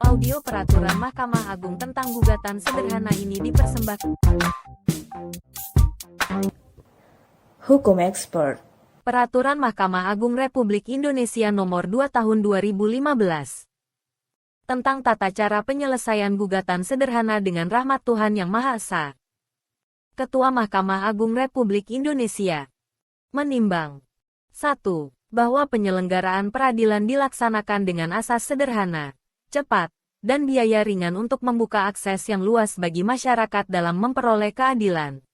Audio peraturan Mahkamah Agung tentang gugatan sederhana ini dipersembahkan Hukum Expert. Peraturan Mahkamah Agung Republik Indonesia Nomor 2 Tahun 2015 tentang tata cara penyelesaian gugatan sederhana dengan rahmat Tuhan Yang Maha Esa. Ketua Mahkamah Agung Republik Indonesia menimbang 1. Bahwa penyelenggaraan peradilan dilaksanakan dengan asas sederhana, cepat, dan biaya ringan untuk membuka akses yang luas bagi masyarakat dalam memperoleh keadilan.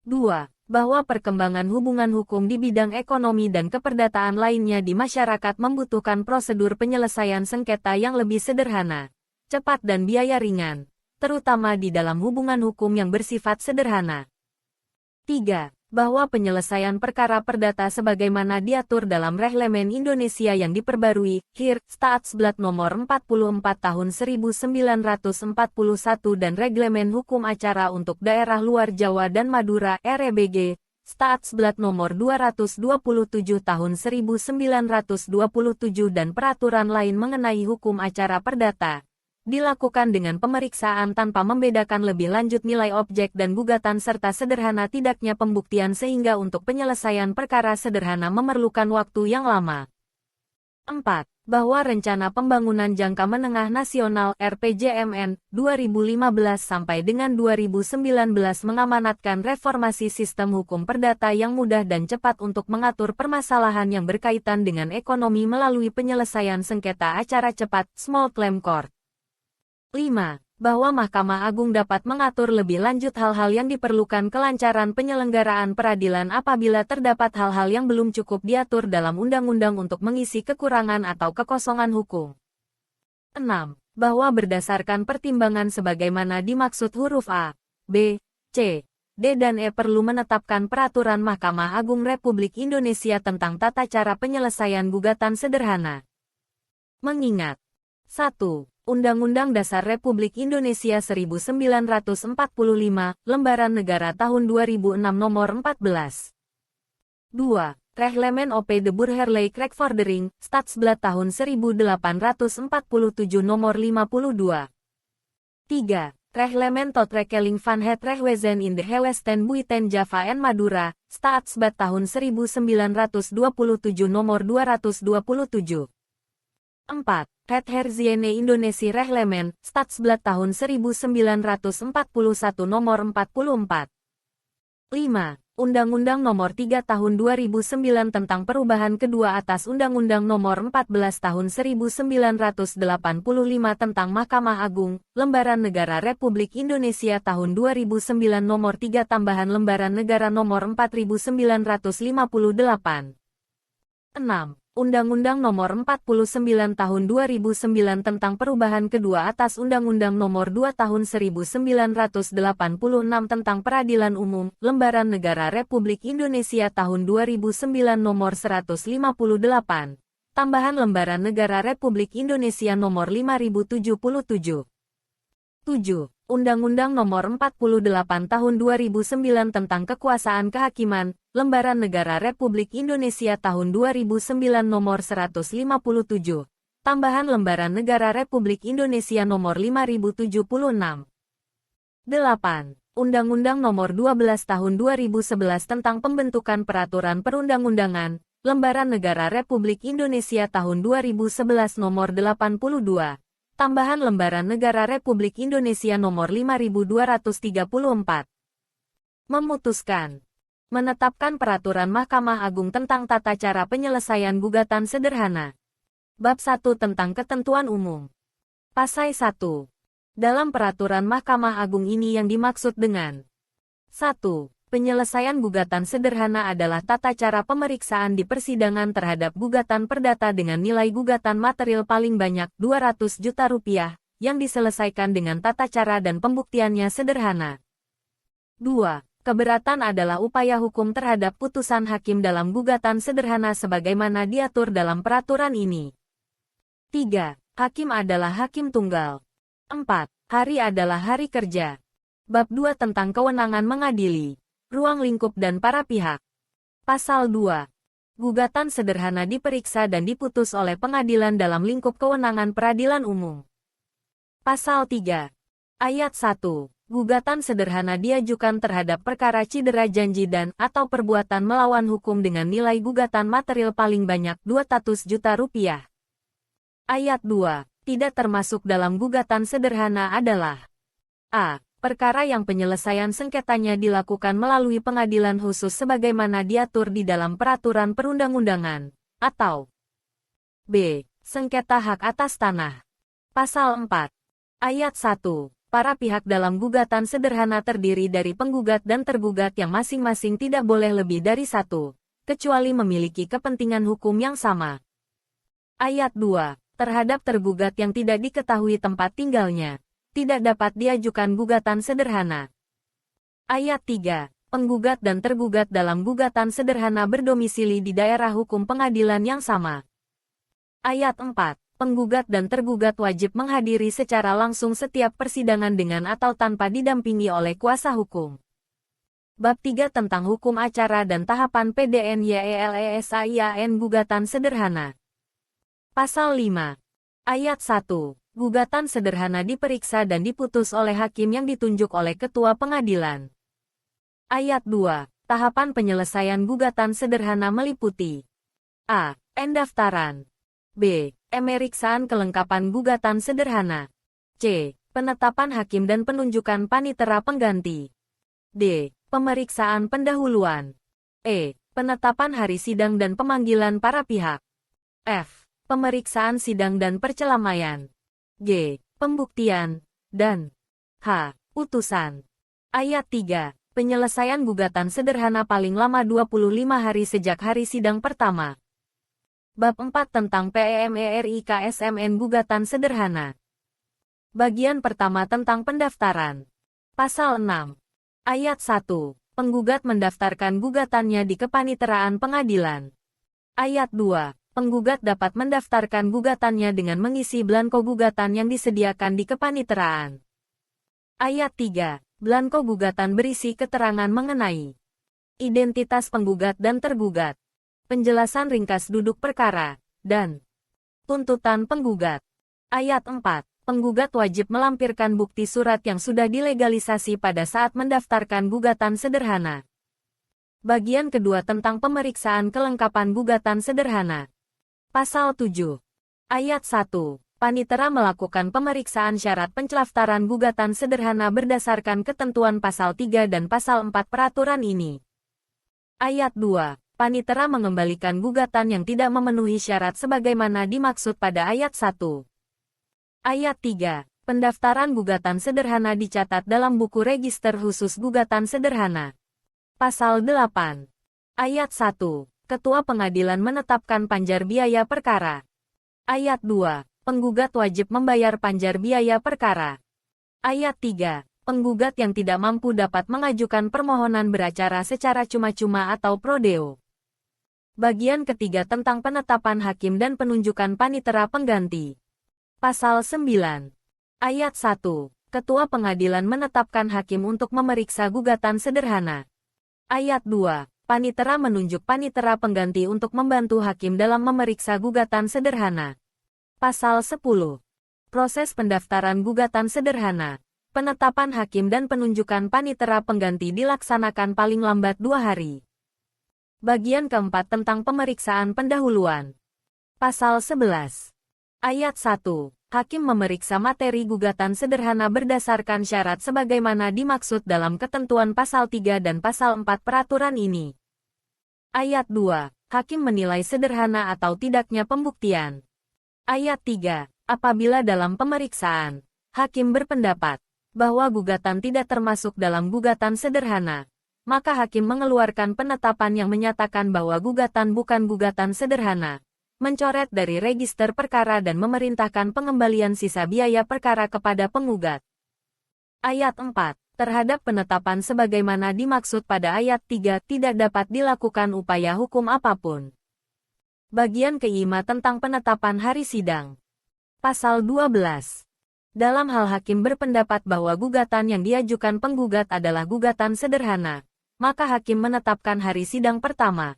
2. Bahwa perkembangan hubungan hukum di bidang ekonomi dan keperdataan lainnya di masyarakat membutuhkan prosedur penyelesaian sengketa yang lebih sederhana, cepat dan biaya ringan, terutama di dalam hubungan hukum yang bersifat sederhana. 3. Bahwa penyelesaian perkara perdata sebagaimana diatur dalam Reglemen Indonesia yang diperbarui, HIR, Staatsblad Nomor 44 Tahun 1941 dan Reglemen Hukum Acara untuk Daerah Luar Jawa dan Madura, REBG, Staatsblad Nomor 227 Tahun 1927 dan peraturan lain mengenai hukum acara perdata, dilakukan dengan pemeriksaan tanpa membedakan lebih lanjut nilai objek dan gugatan serta sederhana tidaknya pembuktian sehingga untuk penyelesaian perkara sederhana memerlukan waktu yang lama. 4. Bahwa Rencana Pembangunan Jangka Menengah Nasional (RPJMN) 2015 sampai dengan 2019 mengamanatkan reformasi sistem hukum perdata yang mudah dan cepat untuk mengatur permasalahan yang berkaitan dengan ekonomi melalui penyelesaian sengketa acara cepat (Small Claim Court). 5. Bahwa Mahkamah Agung dapat mengatur lebih lanjut hal-hal yang diperlukan kelancaran penyelenggaraan peradilan apabila terdapat hal-hal yang belum cukup diatur dalam undang-undang untuk mengisi kekurangan atau kekosongan hukum. 6. Bahwa berdasarkan pertimbangan sebagaimana dimaksud huruf A, B, C, D dan E perlu menetapkan peraturan Mahkamah Agung Republik Indonesia tentang tata cara penyelesaian gugatan sederhana. Mengingat 1. Undang-Undang Dasar Republik Indonesia 1945, Lembaran Negara Tahun 2006 Nomor 14. 2. Reglemen OP de Burgerlijk Rechtvordering, Stadsblad Tahun 1847 Nomor 52. 3. Reglemen tot Rekeling van het Rechtwezen in de Gewesten Buiten Java en Madura, Staatsblad Tahun 1927 Nomor 227. 4. Het Herziene Indonesia Reglemen, Stadsblad Tahun 1941 Nomor 44. 5. Undang-Undang Nomor 3 Tahun 2009 tentang perubahan kedua atas Undang-Undang Nomor 14 Tahun 1985 tentang Mahkamah Agung, Lembaran Negara Republik Indonesia Tahun 2009 Nomor 3 tambahan Lembaran Negara Nomor 4958. 6. Undang-Undang Nomor 49 Tahun 2009 tentang perubahan kedua atas Undang-Undang Nomor 2 Tahun 1986 tentang Peradilan Umum, Lembaran Negara Republik Indonesia Tahun 2009 Nomor 158, tambahan Lembaran Negara Republik Indonesia Nomor 5077. 7. Undang-Undang Nomor 48 Tahun 2009 tentang Kekuasaan Kehakiman, Lembaran Negara Republik Indonesia Tahun 2009 Nomor 157, tambahan Lembaran Negara Republik Indonesia Nomor 5076. 8. Undang-Undang Nomor 12 Tahun 2011 tentang Pembentukan Peraturan Perundang-undangan, Lembaran Negara Republik Indonesia Tahun 2011 Nomor 82. Tambahan Lembaran Negara Republik Indonesia Nomor 5234. Memutuskan. Menetapkan peraturan Mahkamah Agung tentang tata cara penyelesaian gugatan sederhana. Bab 1 tentang ketentuan umum. Pasal 1. Dalam peraturan Mahkamah Agung ini yang dimaksud dengan 1. Penyelesaian gugatan sederhana adalah tata cara pemeriksaan di persidangan terhadap gugatan perdata dengan nilai gugatan material paling banyak 200 juta rupiah, yang diselesaikan dengan tata cara dan pembuktiannya sederhana. 2. Keberatan adalah upaya hukum terhadap putusan hakim dalam gugatan sederhana sebagaimana diatur dalam peraturan ini. 3. Hakim adalah hakim tunggal. 4. Hari adalah hari kerja. Bab 2 tentang kewenangan mengadili. Ruang lingkup dan para pihak. Pasal 2. Gugatan sederhana diperiksa dan diputus oleh pengadilan dalam lingkup kewenangan peradilan umum. Pasal 3. Ayat 1. Gugatan sederhana diajukan terhadap perkara cedera janji dan atau perbuatan melawan hukum dengan nilai gugatan material paling banyak 200 juta rupiah. Ayat 2. Tidak termasuk dalam gugatan sederhana adalah a. Perkara yang penyelesaian sengketanya dilakukan melalui pengadilan khusus sebagaimana diatur di dalam peraturan perundang-undangan, atau b. Sengketa hak atas tanah. Pasal 4. Ayat 1. Para pihak dalam gugatan sederhana terdiri dari penggugat dan tergugat yang masing-masing tidak boleh lebih dari satu, kecuali memiliki kepentingan hukum yang sama. Ayat 2. Terhadap tergugat yang tidak diketahui tempat tinggalnya, tidak dapat diajukan gugatan sederhana. Ayat 3. Penggugat dan tergugat dalam gugatan sederhana berdomisili di daerah hukum pengadilan yang sama. Ayat 4. Penggugat dan tergugat wajib menghadiri secara langsung setiap persidangan dengan atau tanpa didampingi oleh kuasa hukum. Bab 3 tentang hukum acara dan tahapan PDNYELESAIAN gugatan sederhana. Pasal 5. Ayat 1. Gugatan sederhana diperiksa dan diputus oleh hakim yang ditunjuk oleh ketua pengadilan. Ayat 2. Tahapan penyelesaian gugatan sederhana meliputi a. Pendaftaran, b. Pemeriksaan kelengkapan gugatan sederhana, c. Penetapan hakim dan penunjukan panitera pengganti, d. Pemeriksaan pendahuluan, e. Penetapan hari sidang dan pemanggilan para pihak, f. Pemeriksaan sidang dan percelamaian, g. Pembuktian, dan h. Putusan. Ayat 3. Penyelesaian gugatan sederhana paling lama 25 hari sejak hari sidang pertama. Bab 4 tentang PEMERIKSMN gugatan sederhana. Bagian pertama tentang pendaftaran. Pasal 6. Ayat 1. Penggugat mendaftarkan gugatannya di kepaniteraan pengadilan. Ayat 2. Penggugat dapat mendaftarkan gugatannya dengan mengisi blanko gugatan yang disediakan di kepaniteraan. Ayat 3. Blanko gugatan berisi keterangan mengenai identitas penggugat dan tergugat, penjelasan ringkas duduk perkara, dan tuntutan penggugat. Ayat 4. Penggugat wajib melampirkan bukti surat yang sudah dilegalisasi pada saat mendaftarkan gugatan sederhana. Bagian kedua tentang pemeriksaan kelengkapan gugatan sederhana. Pasal 7. Ayat 1. Panitera melakukan pemeriksaan syarat pendaftaran gugatan sederhana berdasarkan ketentuan Pasal 3 dan Pasal 4 peraturan ini. Ayat 2. Panitera mengembalikan gugatan yang tidak memenuhi syarat sebagaimana dimaksud pada ayat 1. Ayat 3. Pendaftaran gugatan sederhana dicatat dalam buku register khusus gugatan sederhana. Pasal 8. Ayat 1. Ketua pengadilan menetapkan panjar biaya perkara. Ayat 2. Penggugat wajib membayar panjar biaya perkara. Ayat 3. Penggugat yang tidak mampu dapat mengajukan permohonan beracara secara cuma-cuma atau prodeo. Bagian ketiga tentang penetapan hakim dan penunjukan panitera pengganti. Pasal 9. Ayat 1. Ketua pengadilan menetapkan hakim untuk memeriksa gugatan sederhana. Ayat 2. Panitera menunjuk panitera pengganti untuk membantu hakim dalam memeriksa gugatan sederhana. Pasal 10. Proses pendaftaran gugatan sederhana, penetapan hakim dan penunjukan panitera pengganti dilaksanakan paling lambat 2 hari. Bagian keempat tentang pemeriksaan pendahuluan. Pasal 11. Ayat 1. Hakim memeriksa materi gugatan sederhana berdasarkan syarat sebagaimana dimaksud dalam ketentuan Pasal 3 dan Pasal 4 peraturan ini. Ayat 2. Hakim menilai sederhana atau tidaknya pembuktian. Ayat 3. Apabila dalam pemeriksaan, hakim berpendapat bahwa gugatan tidak termasuk dalam gugatan sederhana, maka hakim mengeluarkan penetapan yang menyatakan bahwa gugatan bukan gugatan sederhana, mencoret dari register perkara dan memerintahkan pengembalian sisa biaya perkara kepada penggugat. Ayat 4. Terhadap penetapan sebagaimana dimaksud pada ayat 3 tidak dapat dilakukan upaya hukum apapun. Bagian ke-5 tentang penetapan hari sidang. Pasal 12. Dalam hal hakim berpendapat bahwa gugatan yang diajukan penggugat adalah gugatan sederhana, maka hakim menetapkan hari sidang pertama.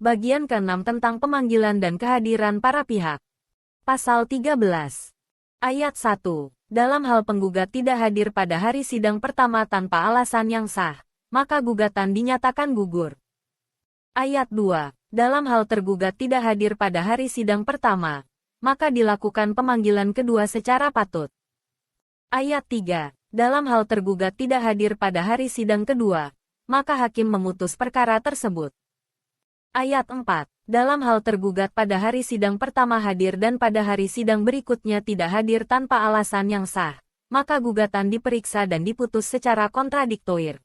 Bagian ke-6 tentang pemanggilan dan kehadiran para pihak. Pasal 13. Ayat 1. Dalam hal penggugat tidak hadir pada hari sidang pertama tanpa alasan yang sah, maka gugatan dinyatakan gugur. Ayat 2. Dalam hal tergugat tidak hadir pada hari sidang pertama, maka dilakukan pemanggilan kedua secara patut. Ayat 3. Dalam hal tergugat tidak hadir pada hari sidang kedua, maka hakim memutus perkara tersebut. Ayat 4. Dalam hal tergugat pada hari sidang pertama hadir dan pada hari sidang berikutnya tidak hadir tanpa alasan yang sah, maka gugatan diperiksa dan diputus secara kontradiktoir.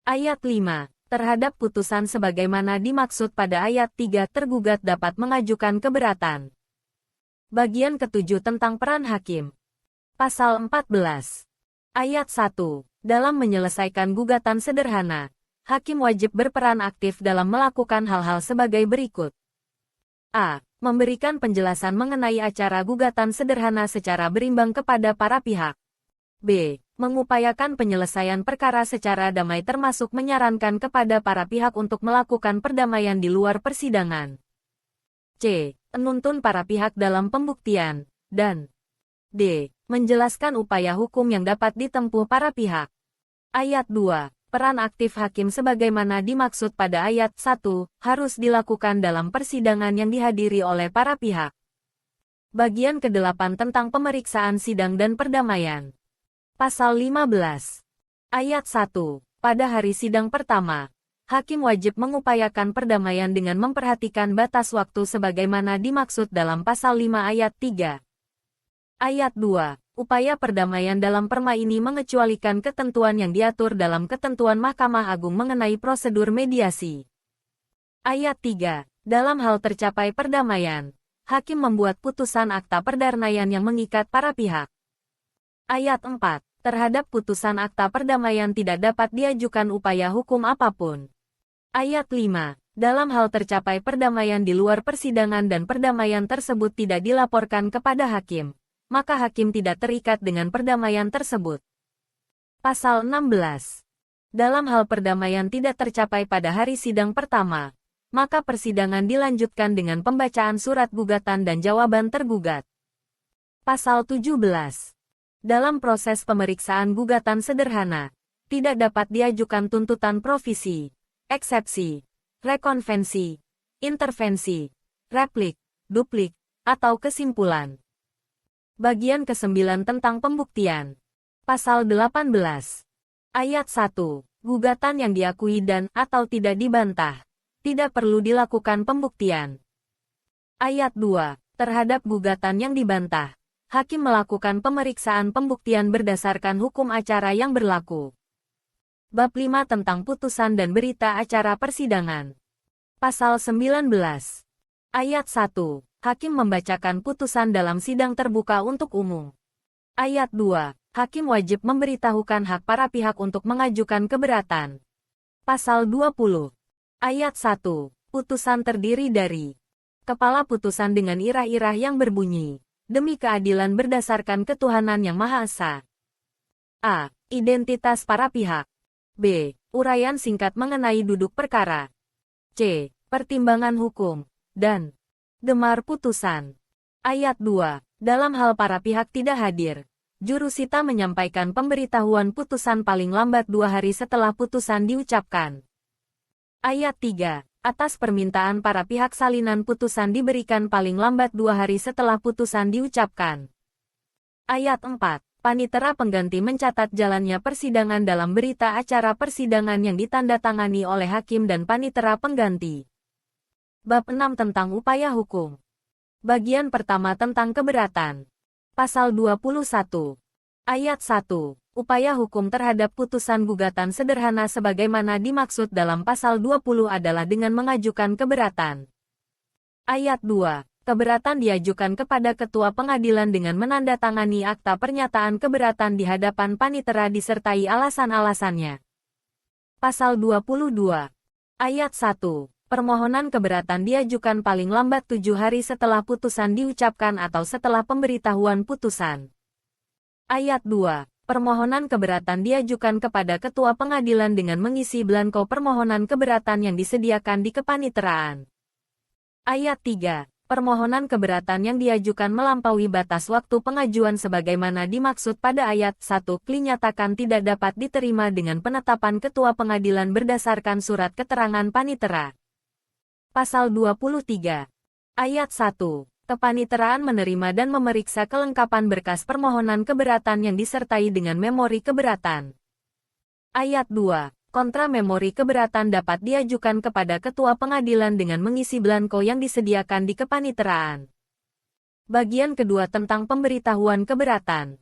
Ayat 5. Terhadap putusan sebagaimana dimaksud pada ayat 3 tergugat dapat mengajukan keberatan. Bagian ke-7 tentang peran hakim. Pasal 14. Ayat 1. Dalam menyelesaikan gugatan sederhana, hakim wajib berperan aktif dalam melakukan hal-hal sebagai berikut. A. Memberikan penjelasan mengenai acara gugatan sederhana secara berimbang kepada para pihak. B. Mengupayakan penyelesaian perkara secara damai termasuk menyarankan kepada para pihak untuk melakukan perdamaian di luar persidangan. C. Menuntun para pihak dalam pembuktian. Dan D. Menjelaskan upaya hukum yang dapat ditempuh para pihak. Ayat 2. Peran aktif hakim sebagaimana dimaksud pada ayat 1, harus dilakukan dalam persidangan yang dihadiri oleh para pihak. Bagian ke-8 tentang pemeriksaan sidang dan perdamaian. Pasal 15. Ayat 1. Pada hari sidang pertama, hakim wajib mengupayakan perdamaian dengan memperhatikan batas waktu sebagaimana dimaksud dalam pasal 5 ayat 3. Ayat 2. Upaya perdamaian dalam perma ini mengecualikan ketentuan yang diatur dalam ketentuan Mahkamah Agung mengenai prosedur mediasi. Ayat 3. Dalam hal tercapai perdamaian, hakim membuat putusan akta perdamaian yang mengikat para pihak. Ayat 4. Terhadap putusan akta perdamaian tidak dapat diajukan upaya hukum apapun. Ayat 5. Dalam hal tercapai perdamaian di luar persidangan dan perdamaian tersebut tidak dilaporkan kepada hakim, maka hakim tidak terikat dengan perdamaian tersebut. Pasal 16. Dalam hal perdamaian tidak tercapai pada hari sidang pertama, maka persidangan dilanjutkan dengan pembacaan surat gugatan dan jawaban tergugat. Pasal 17. Dalam proses pemeriksaan gugatan sederhana, tidak dapat diajukan tuntutan provisi, eksepsi, rekonvensi, intervensi, replik, duplik, atau kesimpulan. Bagian ke-9 tentang pembuktian. Pasal 18. Ayat 1. Gugatan yang diakui dan atau tidak dibantah, tidak perlu dilakukan pembuktian. Ayat 2. Terhadap gugatan yang dibantah, hakim melakukan pemeriksaan pembuktian berdasarkan hukum acara yang berlaku. Bab 5 tentang putusan dan berita acara persidangan. Pasal 19. Ayat 1. Hakim membacakan putusan dalam sidang terbuka untuk umum. Ayat 2. Hakim wajib memberitahukan hak para pihak untuk mengajukan keberatan. Pasal 20. Ayat 1. Putusan terdiri dari kepala putusan dengan irah-irah yang berbunyi, demi keadilan berdasarkan ketuhanan yang Maha Esa. A. Identitas para pihak. B. Uraian singkat mengenai duduk perkara. C. Pertimbangan hukum. Dan gemar putusan. Ayat 2. Dalam hal para pihak tidak hadir, jurusita menyampaikan pemberitahuan putusan paling lambat 2 hari setelah putusan diucapkan. Ayat 3. Atas permintaan para pihak salinan putusan diberikan paling lambat 2 hari setelah putusan diucapkan. Ayat 4. Panitera pengganti mencatat jalannya persidangan dalam berita acara persidangan yang ditandatangani oleh hakim dan panitera pengganti. Bab 6 tentang upaya hukum. Bagian pertama tentang keberatan. Pasal 21. Ayat 1. Upaya hukum terhadap putusan gugatan sederhana sebagaimana dimaksud dalam pasal 20 adalah dengan mengajukan keberatan. Ayat 2. Keberatan diajukan kepada ketua pengadilan dengan menandatangani akta pernyataan keberatan di hadapan panitera disertai alasan-alasannya. Pasal 22. Ayat 1. Permohonan keberatan diajukan paling lambat 7 hari setelah putusan diucapkan atau setelah pemberitahuan putusan. Ayat 2. Permohonan keberatan diajukan kepada ketua pengadilan dengan mengisi belangko permohonan keberatan yang disediakan di kepaniteraan. Ayat 3. Permohonan keberatan yang diajukan melampaui batas waktu pengajuan sebagaimana dimaksud pada ayat 1 dinyatakan tidak dapat diterima dengan penetapan ketua pengadilan berdasarkan surat keterangan panitera. Pasal 23. Ayat 1. Kepaniteraan menerima dan memeriksa kelengkapan berkas permohonan keberatan yang disertai dengan memori keberatan. Ayat 2. Kontra memori keberatan dapat diajukan kepada ketua pengadilan dengan mengisi blanko yang disediakan di kepaniteraan. Bagian kedua tentang pemberitahuan keberatan.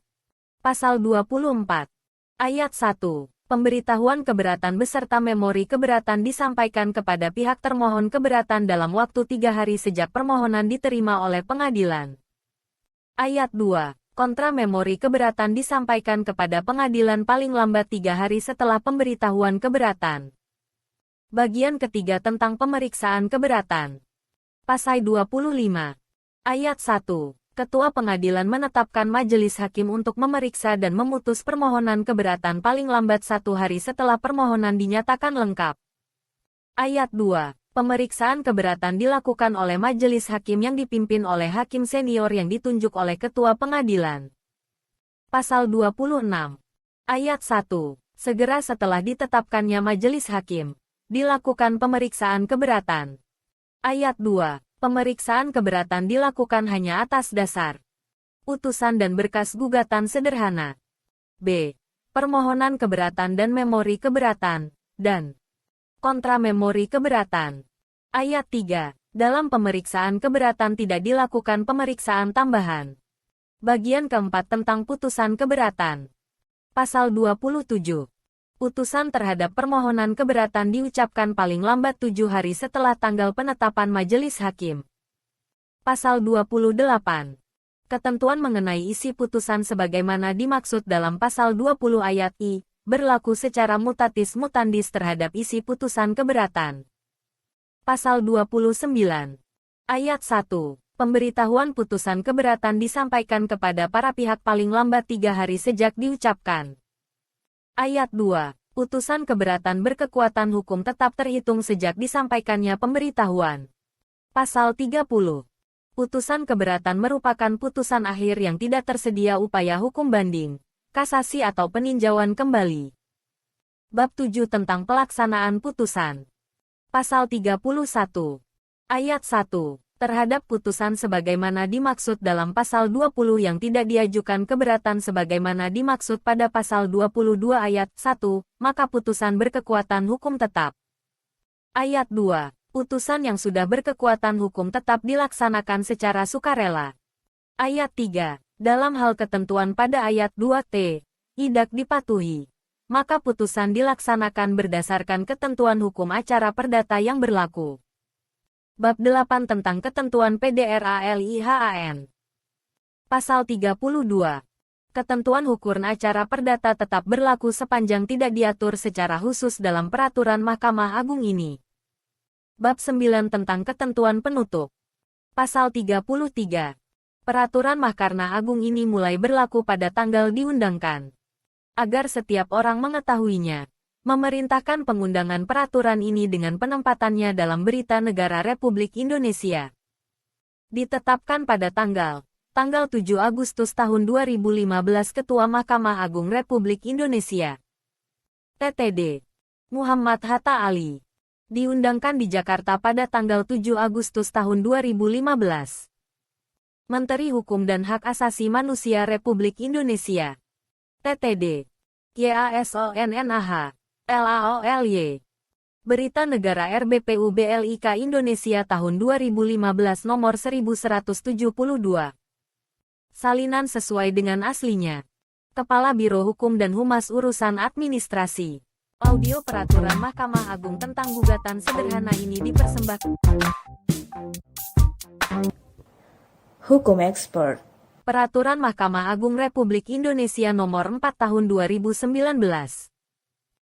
Pasal 24. Ayat 1. Pemberitahuan keberatan beserta memori keberatan disampaikan kepada pihak termohon keberatan dalam waktu 3 hari sejak permohonan diterima oleh pengadilan. Ayat 2. Kontra memori keberatan disampaikan kepada pengadilan paling lambat 3 hari setelah pemberitahuan keberatan. Bagian ketiga tentang pemeriksaan keberatan. Pasal 25. Ayat 1. Ketua pengadilan menetapkan majelis hakim untuk memeriksa dan memutus permohonan keberatan paling lambat 1 hari setelah permohonan dinyatakan lengkap. Ayat 2. Pemeriksaan keberatan dilakukan oleh majelis hakim yang dipimpin oleh hakim senior yang ditunjuk oleh ketua pengadilan. Pasal 26. Ayat 1. Segera setelah ditetapkannya majelis hakim, dilakukan pemeriksaan keberatan. Ayat 2. Pemeriksaan keberatan dilakukan hanya atas dasar putusan dan berkas gugatan sederhana. B. Permohonan keberatan dan memori keberatan, dan kontra memori keberatan. Ayat 3. Dalam pemeriksaan keberatan tidak dilakukan pemeriksaan tambahan. Bagian keempat tentang putusan keberatan. Pasal 27. Putusan terhadap permohonan keberatan diucapkan paling lambat 7 hari setelah tanggal penetapan majelis hakim. Pasal 28. Ketentuan mengenai isi putusan sebagaimana dimaksud dalam pasal 20 ayat I, berlaku secara mutatis mutandis terhadap isi putusan keberatan. Pasal 29. Ayat 1. Pemberitahuan putusan keberatan disampaikan kepada para pihak paling lambat 3 hari sejak diucapkan. Ayat 2. Putusan keberatan berkekuatan hukum tetap terhitung sejak disampaikannya pemberitahuan. Pasal 30. Putusan keberatan merupakan putusan akhir yang tidak tersedia upaya hukum banding, kasasi atau peninjauan kembali. Bab 7 tentang pelaksanaan putusan. Pasal 31. Ayat 1. Terhadap putusan sebagaimana dimaksud dalam pasal 20 yang tidak diajukan keberatan sebagaimana dimaksud pada pasal 22 ayat 1, maka putusan berkekuatan hukum tetap. Ayat 2. Putusan yang sudah berkekuatan hukum tetap dilaksanakan secara sukarela. Ayat 3. Dalam hal ketentuan pada ayat 2t, tidak dipatuhi, maka putusan dilaksanakan berdasarkan ketentuan hukum acara perdata yang berlaku. Bab 8 tentang ketentuan PDRALIHAN. Pasal 32. Ketentuan hukum acara perdata tetap berlaku sepanjang tidak diatur secara khusus dalam peraturan Mahkamah Agung ini. Bab 9 tentang ketentuan penutup. Pasal 33. Peraturan Mahkamah Agung ini mulai berlaku pada tanggal diundangkan. Agar setiap orang mengetahuinya, memerintahkan pengundangan peraturan ini dengan penempatannya dalam Berita Negara Republik Indonesia. Ditetapkan pada tanggal 7 Agustus tahun 2015 Ketua Mahkamah Agung Republik Indonesia. TTD. Muhammad Hatta Ali. Diundangkan di Jakarta pada tanggal 7 Agustus tahun 2015. Menteri Hukum dan Hak Asasi Manusia Republik Indonesia. TTD. YASONNAH. LAOLY. Berita Negara RBPU BLIK Indonesia tahun 2015 nomor 1172. Salinan sesuai dengan aslinya. Kepala Biro Hukum dan Humas Urusan Administrasi. Audio Peraturan Mahkamah Agung tentang gugatan sederhana ini dipersembahkan. Hukum Expert. Peraturan Mahkamah Agung Republik Indonesia Nomor 4 Tahun 2019.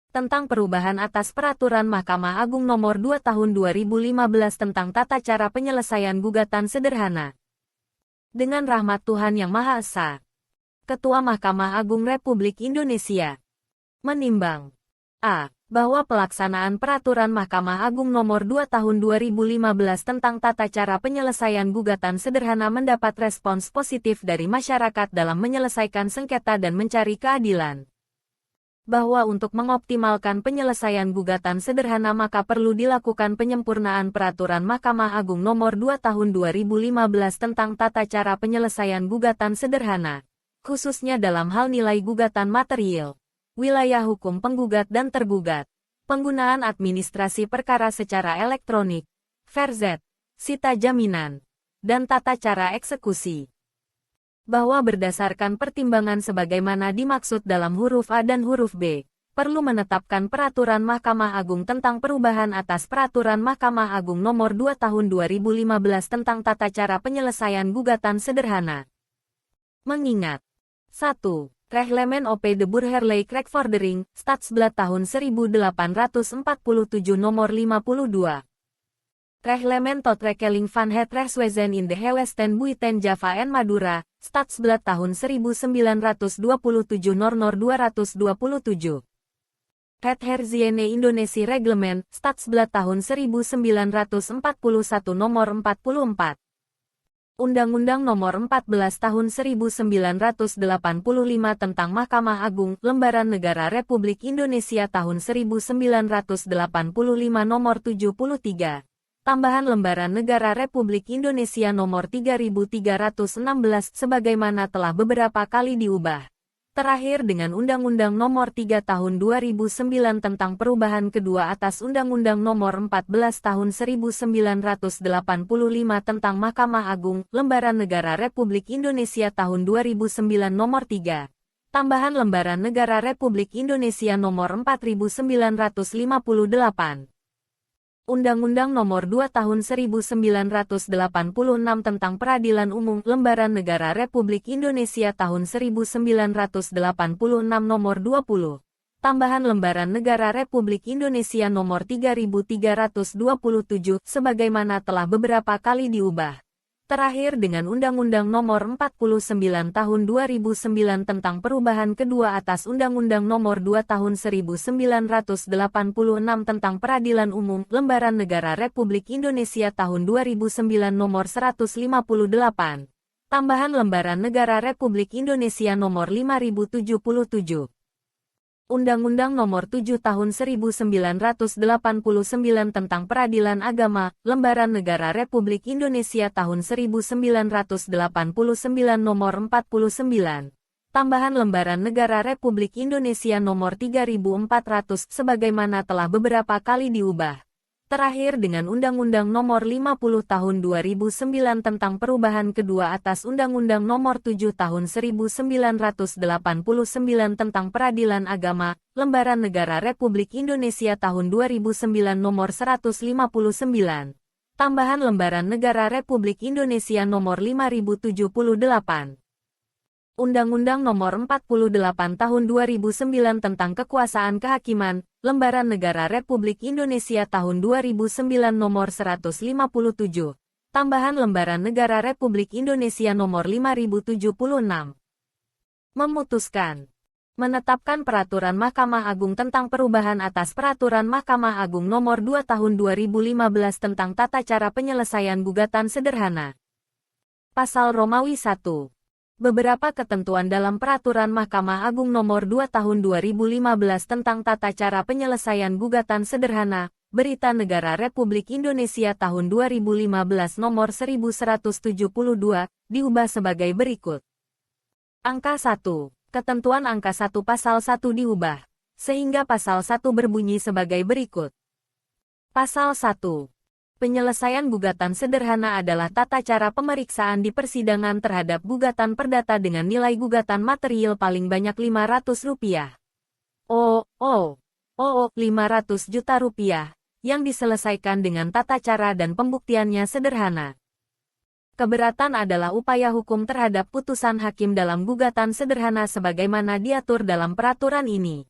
Tentang perubahan atas Peraturan Mahkamah Agung Nomor 2 Tahun 2015 tentang tata cara penyelesaian gugatan sederhana. Dengan rahmat Tuhan Yang Maha Esa, Ketua Mahkamah Agung Republik Indonesia menimbang: A. bahwa pelaksanaan Peraturan Mahkamah Agung Nomor 2 Tahun 2015 tentang tata cara penyelesaian gugatan sederhana mendapat respons positif dari masyarakat dalam menyelesaikan sengketa dan mencari keadilan. Bahwa untuk mengoptimalkan penyelesaian gugatan sederhana maka perlu dilakukan penyempurnaan Peraturan Mahkamah Agung Nomor 2 Tahun 2015 tentang tata cara penyelesaian gugatan sederhana, khususnya dalam hal nilai gugatan material, wilayah hukum penggugat dan tergugat, penggunaan administrasi perkara secara elektronik, VERZ, sita jaminan, dan tata cara eksekusi. Bahwa berdasarkan pertimbangan sebagaimana dimaksud dalam huruf A dan huruf B, perlu menetapkan Peraturan Mahkamah Agung tentang perubahan atas Peraturan Mahkamah Agung Nomor 2 Tahun 2015 tentang tata cara penyelesaian gugatan sederhana. Mengingat 1. Reglement OP de Burgerlijk Rechtvordering, Stadsblad tahun 1847 nomor 52. Reglement tot Rekeling van het Rechtswezen in de Gewesten Buiten Java en Madura, Stadsblad tahun 1927 Nor 227. Het Herziene Indonesië Reglement, Stadsblad tahun 1941 nomor 44. Undang-Undang Nomor 14 Tahun 1985 tentang Mahkamah Agung, Lembaran Negara Republik Indonesia tahun 1985 Nomor 73. Tambahan Lembaran Negara Republik Indonesia Nomor 3316 sebagaimana telah beberapa kali diubah. Terakhir dengan Undang-Undang Nomor 3 Tahun 2009 tentang perubahan kedua atas Undang-Undang Nomor 14 Tahun 1985 tentang Mahkamah Agung, Lembaran Negara Republik Indonesia tahun 2009 Nomor 3. Tambahan Lembaran Negara Republik Indonesia Nomor 4958. Undang-Undang Nomor 2 Tahun 1986 tentang Peradilan Umum, Lembaran Negara Republik Indonesia tahun 1986 Nomor 20. Tambahan Lembaran Negara Republik Indonesia Nomor 3327 sebagaimana telah beberapa kali diubah. Terakhir dengan Undang-Undang Nomor 49 Tahun 2009 tentang perubahan kedua atas Undang-Undang Nomor 2 Tahun 1986 tentang Peradilan Umum, Lembaran Negara Republik Indonesia tahun 2009 Nomor 158. Tambahan Lembaran Negara Republik Indonesia Nomor 5077. Undang-Undang Nomor 7 Tahun 1989 tentang Peradilan Agama, Lembaran Negara Republik Indonesia tahun 1989 Nomor 49. Tambahan Lembaran Negara Republik Indonesia Nomor 3400 sebagaimana telah beberapa kali diubah. Terakhir dengan Undang-Undang Nomor 50 Tahun 2009 tentang perubahan kedua atas Undang-Undang Nomor 7 Tahun 1989 tentang Peradilan Agama, Lembaran Negara Republik Indonesia tahun 2009 Nomor 159. Tambahan Lembaran Negara Republik Indonesia Nomor 5078. Undang-Undang Nomor 48 Tahun 2009 tentang Kekuasaan Kehakiman, Lembaran Negara Republik Indonesia tahun 2009 Nomor 157. Tambahan Lembaran Negara Republik Indonesia Nomor 5076. Memutuskan. Menetapkan Peraturan Mahkamah Agung tentang perubahan atas Peraturan Mahkamah Agung Nomor 2 Tahun 2015 tentang tata cara penyelesaian gugatan sederhana. Pasal Romawi 1. Beberapa ketentuan dalam Peraturan Mahkamah Agung Nomor 2 Tahun 2015 tentang tata cara penyelesaian gugatan sederhana, Berita Negara Republik Indonesia tahun 2015 Nomor 1172, diubah sebagai berikut. Angka 1. Ketentuan Angka 1 Pasal 1 diubah, sehingga Pasal 1 berbunyi sebagai berikut. Pasal 1. Penyelesaian gugatan sederhana adalah tata cara pemeriksaan di persidangan terhadap gugatan perdata dengan nilai gugatan material paling banyak Rp500. 500 juta rupiah, yang diselesaikan dengan tata cara dan pembuktiannya sederhana. Keberatan adalah upaya hukum terhadap putusan hakim dalam gugatan sederhana sebagaimana diatur dalam peraturan ini.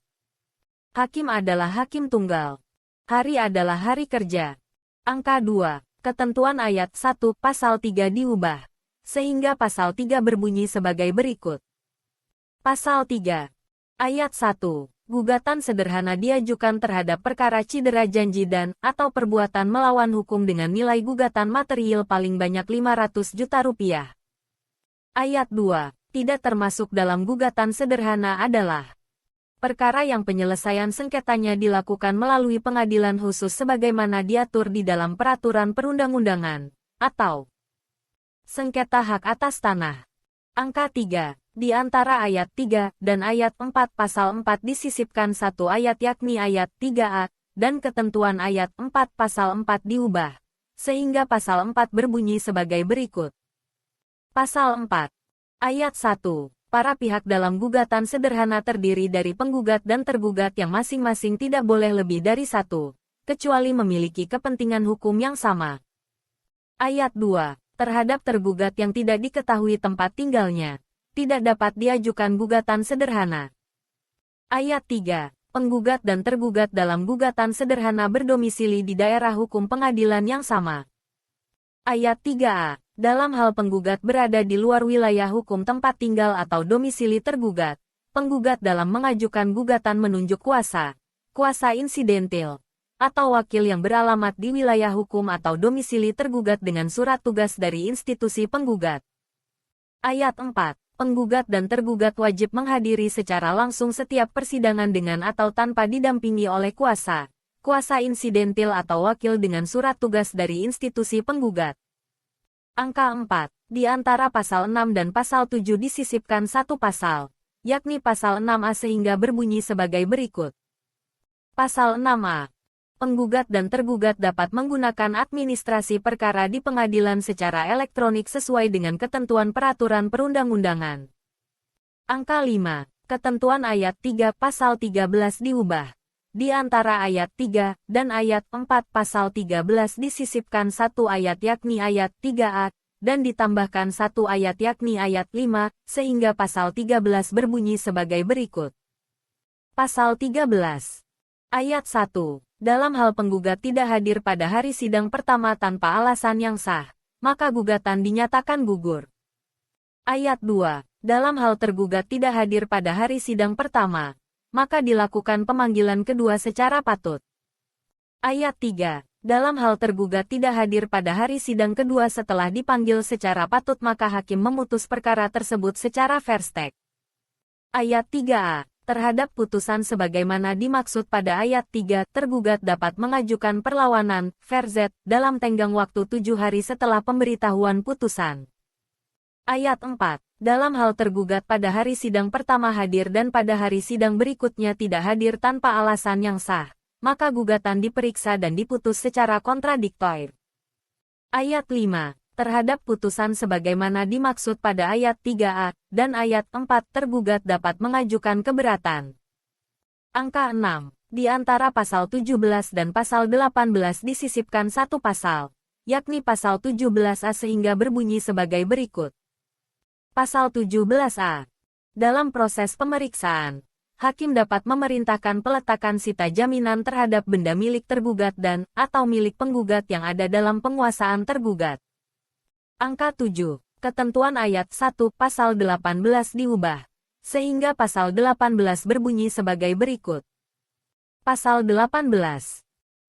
Hakim adalah hakim tunggal. Hari adalah hari kerja. Angka 2. Ketentuan ayat 1 Pasal 3 diubah, sehingga Pasal 3 berbunyi sebagai berikut. Pasal 3. Ayat 1. Gugatan sederhana diajukan terhadap perkara cedera janji dan atau perbuatan melawan hukum dengan nilai gugatan material paling banyak 500 juta rupiah. Ayat 2. Tidak termasuk dalam gugatan sederhana adalah perkara yang penyelesaian sengketanya dilakukan melalui pengadilan khusus sebagaimana diatur di dalam peraturan perundang-undangan, atau sengketa hak atas tanah. Angka 3. Di antara ayat 3 dan ayat 4 pasal 4 disisipkan satu ayat yakni ayat 3a, dan ketentuan ayat 4 pasal 4 diubah, sehingga pasal 4 berbunyi sebagai berikut. Pasal 4. Ayat 1. Para pihak dalam gugatan sederhana terdiri dari penggugat dan tergugat yang masing-masing tidak boleh lebih dari satu, kecuali memiliki kepentingan hukum yang sama. Ayat 2. Terhadap tergugat yang tidak diketahui tempat tinggalnya, tidak dapat diajukan gugatan sederhana. Ayat 3. Penggugat dan tergugat dalam gugatan sederhana berdomisili di daerah hukum pengadilan yang sama. Ayat 3a. Dalam hal penggugat berada di luar wilayah hukum tempat tinggal atau domisili tergugat, penggugat dalam mengajukan gugatan menunjuk kuasa, kuasa insidentil, atau wakil yang beralamat di wilayah hukum atau domisili tergugat dengan surat tugas dari institusi penggugat. Ayat 4. Penggugat dan tergugat wajib menghadiri secara langsung setiap persidangan dengan atau tanpa didampingi oleh kuasa, kuasa insidentil atau wakil dengan surat tugas dari institusi penggugat. Angka 4. Di antara pasal 6 dan pasal 7 disisipkan satu pasal, yakni pasal 6a sehingga berbunyi sebagai berikut. Pasal 6a. Penggugat dan tergugat dapat menggunakan administrasi perkara di pengadilan secara elektronik sesuai dengan ketentuan peraturan perundang-undangan. Angka 5. Ketentuan ayat 3 pasal 13 diubah. Di antara ayat 3 dan ayat 4 pasal 13 disisipkan satu ayat yakni ayat 3a, dan ditambahkan satu ayat yakni ayat 5, sehingga pasal 13 berbunyi sebagai berikut. Pasal 13. Ayat 1. Dalam hal penggugat tidak hadir pada hari sidang pertama tanpa alasan yang sah, maka gugatan dinyatakan gugur. Ayat 2. Dalam hal tergugat tidak hadir pada hari sidang pertama, maka dilakukan pemanggilan kedua secara patut. Ayat 3. Dalam hal tergugat tidak hadir pada hari sidang kedua setelah dipanggil secara patut maka hakim memutus perkara tersebut secara verstek. Ayat 3a. Terhadap putusan sebagaimana dimaksud pada ayat 3, tergugat dapat mengajukan perlawanan, verzet, dalam tenggang waktu 7 hari setelah pemberitahuan putusan. Ayat 4. Dalam hal tergugat pada hari sidang pertama hadir dan pada hari sidang berikutnya tidak hadir tanpa alasan yang sah, maka gugatan diperiksa dan diputus secara kontradiktor. Ayat 5. Terhadap putusan sebagaimana dimaksud pada ayat 3a dan ayat 4 tergugat dapat mengajukan keberatan. Angka 6. Di antara pasal 17 dan pasal 18 disisipkan satu pasal, yakni pasal 17a sehingga berbunyi sebagai berikut. Pasal 17a. Dalam proses pemeriksaan, hakim dapat memerintahkan peletakan sita jaminan terhadap benda milik tergugat dan atau milik penggugat yang ada dalam penguasaan tergugat. Angka 7. Ketentuan ayat 1 pasal 18 diubah, sehingga pasal 18 berbunyi sebagai berikut. Pasal 18.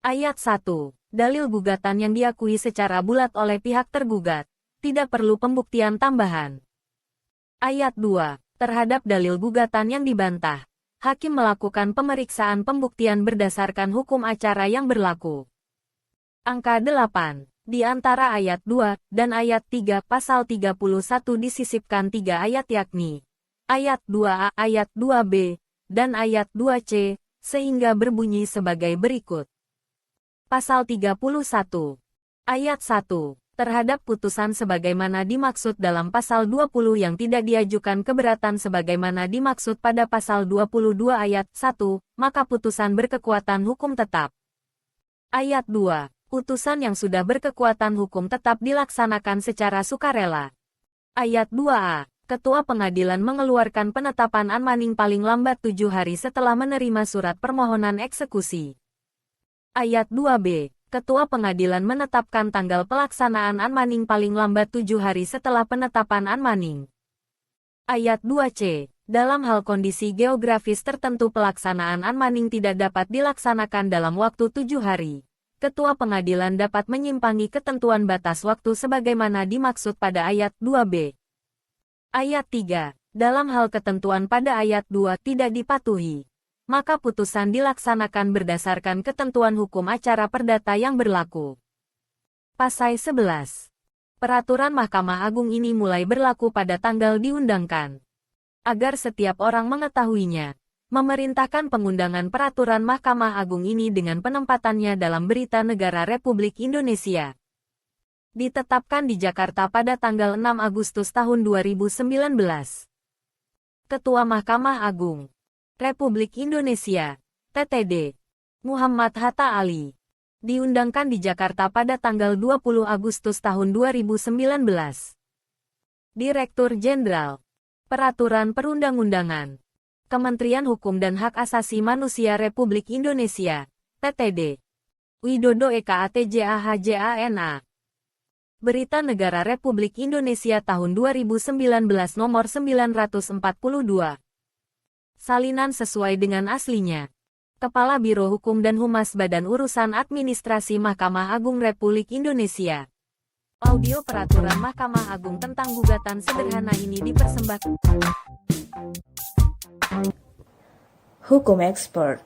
Ayat 1. Dalil gugatan yang diakui secara bulat oleh pihak tergugat, tidak perlu pembuktian tambahan. Ayat 2. Terhadap dalil gugatan yang dibantah, hakim melakukan pemeriksaan pembuktian berdasarkan hukum acara yang berlaku. Angka 8. Di antara ayat 2 dan ayat 3 pasal 31 disisipkan 3 ayat yakni ayat 2a, ayat 2b, dan ayat 2c, sehingga berbunyi sebagai berikut. Pasal 31. Ayat 1. Terhadap putusan sebagaimana dimaksud dalam pasal 20 yang tidak diajukan keberatan sebagaimana dimaksud pada pasal 22 ayat 1, maka putusan berkekuatan hukum tetap. Ayat 2. Putusan yang sudah berkekuatan hukum tetap dilaksanakan secara sukarela. Ayat 2a. Ketua pengadilan mengeluarkan penetapan anmaning paling lambat 7 hari setelah menerima surat permohonan eksekusi. Ayat 2b. Ketua pengadilan menetapkan tanggal pelaksanaan anmaning paling lambat 7 hari setelah penetapan anmaning. Ayat 2c. Dalam hal kondisi geografis tertentu pelaksanaan unmanning tidak dapat dilaksanakan dalam waktu 7 hari. Ketua pengadilan dapat menyimpangi ketentuan batas waktu sebagaimana dimaksud pada ayat 2b. Ayat 3. Dalam hal ketentuan pada ayat 2 tidak dipatuhi, maka putusan dilaksanakan berdasarkan ketentuan hukum acara perdata yang berlaku. Pasal 11. Peraturan Mahkamah Agung ini mulai berlaku pada tanggal diundangkan. Agar setiap orang mengetahuinya, memerintahkan pengundangan peraturan Mahkamah Agung ini dengan penempatannya dalam Berita Negara Republik Indonesia. Ditetapkan di Jakarta pada tanggal 6 Agustus tahun 2019. Ketua Mahkamah Agung Republik Indonesia, TTD, Muhammad Hatta Ali. Diundangkan di Jakarta pada tanggal 20 Agustus tahun 2019. Direktur Jenderal Peraturan Perundang-undangan Kementerian Hukum dan Hak Asasi Manusia Republik Indonesia, TTD. Widodo Eka Atjahjana. Berita Negara Republik Indonesia tahun 2019 nomor 942. Salinan sesuai dengan aslinya. Kepala Biro Hukum dan Humas Badan Urusan Administrasi Mahkamah Agung Republik Indonesia. Audio peraturan Mahkamah Agung tentang gugatan sederhana ini dipersembahkan. Hukum Expert.